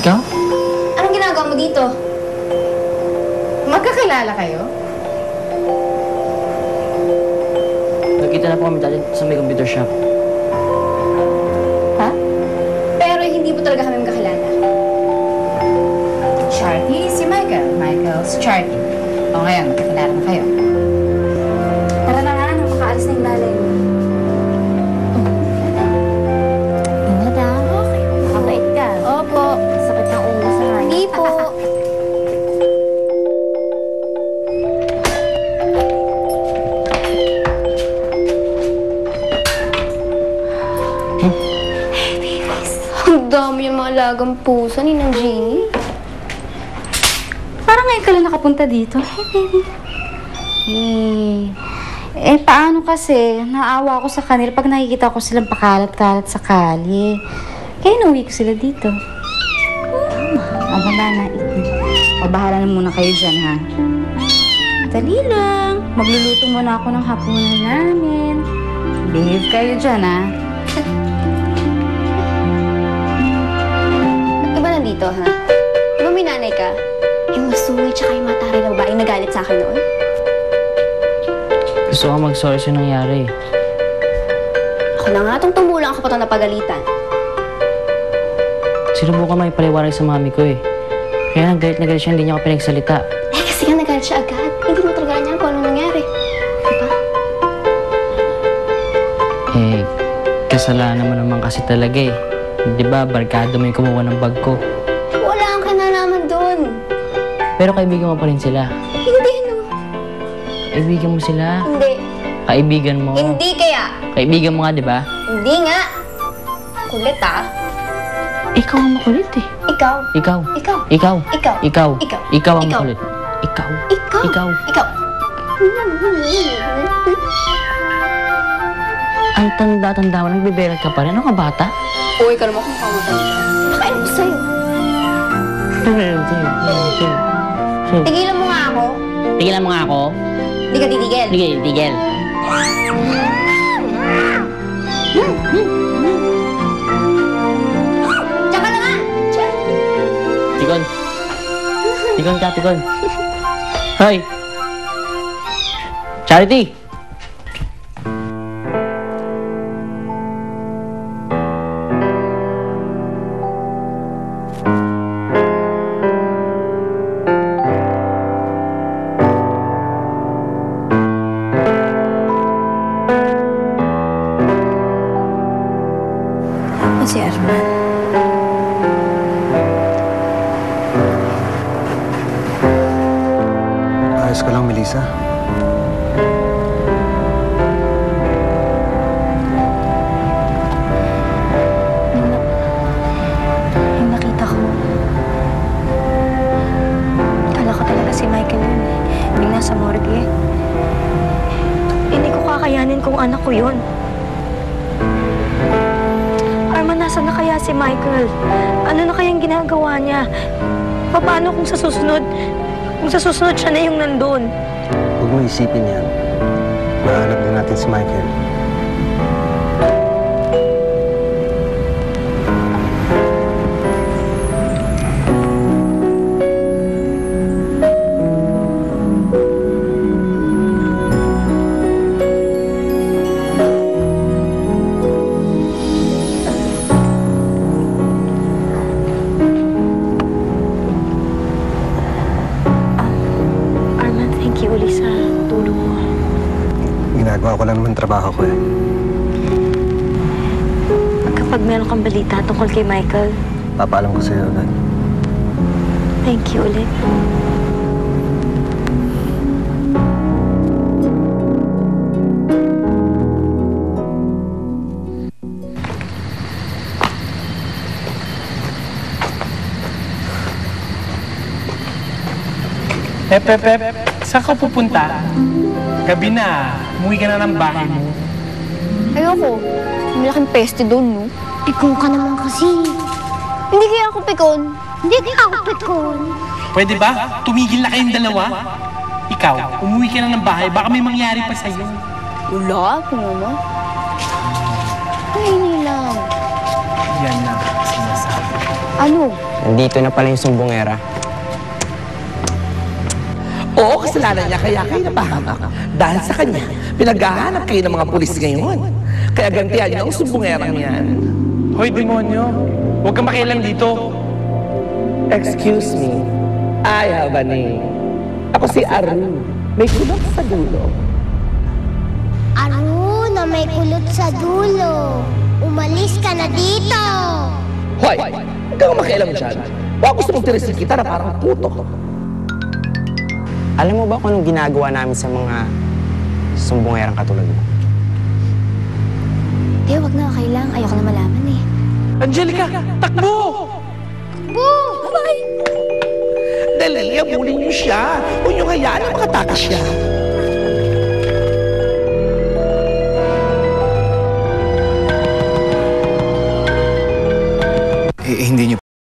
Ikaw? Anong ginagawa mo dito? Magkakilala kayo? Nagkita na po kami dati sa may computer shop. Ha? Pero hindi mo talaga kami magkakilala. Charity, si Michael. Michael, si Charity. O ngayon, magkakilala na kayo. Tara na nga, nang makaalis na yung lalay mo. Ingat ah. Okay. Makabait ka. Opo. Sakit ng ulo sa hangin. Hindi po. Ang dami yung mga alagang pusa ni Nang Jeannie. Parang ngayon ka lang nakapunta dito. Hey, baby. Paano kasi? Naawa ako sa kanila pag nakikita ko silang pakalat-kalat sa kalye. Kaya inuwi ko sila dito. Baba na. Mabahala na muna kayo dyan, ha? Dali lang. Magluluto muna ako ng hapunan namin. Behave kayo dyan, ha? Ba't ka ba nandito, ha? Di ba may nanay ka? Yung masungay tsaka yung matari na babaeng nagalit sa akin noon? Gusto ko mag-sorry sa nangyari. Ako na nga itong tumulang ako pa itong napagalitan. Sinubukan may paliwanag sa mami ko eh. Kaya nagalit na galit siya, hindi niya ako pinagsalita. Eh, kasi nga nagalit siya agad. Hindi mo talaga niya kung anong nangyari. Diba? Eh, kasalanan mo naman kasi talaga eh. Di ba, barkado mo yung kumuha ng bag ko. Wala kang kinalaman doon. Pero kaibigan mo pa rin sila. Hindi, no? Kaibigan mo sila. Hindi. Kaibigan mo. Hindi kaya. Kaibigan mo nga, di ba? Hindi nga. Kulit, ah. Ikaw ang makulit eh. Ikaw. Ikaw. Ikaw. Ikaw. Ikaw. Ikaw. Ikaw. Ikaw ang Ikaw. makulit. Ikaw. Ikaw. Ikaw. Ikaw. Ang tanda-tanda mo, nagbiberat ka pa rin. Ano ka, bata? Uy, ka naman kung kamatay ka. Pakain mo sa'yo. Tigilan mo nga ako. Tigilan mo nga ako. Hindi ka titigil. Tigil. Tsaka na nga. Tigon. Tigon ka, tigon. Hoy! Charity! Si Arman. Ayos ka lang, Melissa. Yung nakita ko. Kala ko talaga si Michael yun eh. Yung nasa morgue. Hindi ko kakayanin kung anak ko yun. Arman, nasaan na kaya si Michael? Ano na kayang ginagawa niya? Paano kung sa susunod siya na yung nandun? Huwag mo isipin yan. Mahanap din natin si Michael. Arman, thank you ulit sa tulong mo. Ginagawa ko lang naman trabaho ko eh. Kapag meron kang balita tungkol kay Michael, Papaalam ko sa'yo agad. thank you ulit. Pep, saan ka pupunta? Gabi na, umuwi ka na ng bahay mo. Ayoko. May malaking peste doon, no? Pikon ka naman kasi. Hindi kaya ako pikon. Hindi ka ako pikon. Pwede ba? Tumigil na kayong dalawa. Ikaw, umuwi ka na ng bahay, baka may mangyari pa sa'yo. Wala, kung naman. Ay, lang. Yan na. Ano? Nandito na pala yung sumbongera. Oo, kasalanan niya kaya kayo napahamak. Dahil sa kanya, pinaghahanap kayo ng mga pulis ngayon. Kaya gantihan niyo ang sumbungerang yan. Hoy, demonyo. Huwag kang makialam dito. Excuse me, I have a name. Ako si Aru. May kulot sa dulo. Aru na may kulot sa dulo. Umalis ka na dito. Hoy, huwag kang makialam dyan. Baka gusto mong tirisin kita na parang puto. Alam mo ba kung anong ginagawa namin sa mga sumbongerang katulad mo? Di, wag na. Kailangan. Ayoko na malaman eh. Angelica, takbo! Dali, abulin niyo siya. Huwag niyo hayaan na makatakas siya. Hindi niyo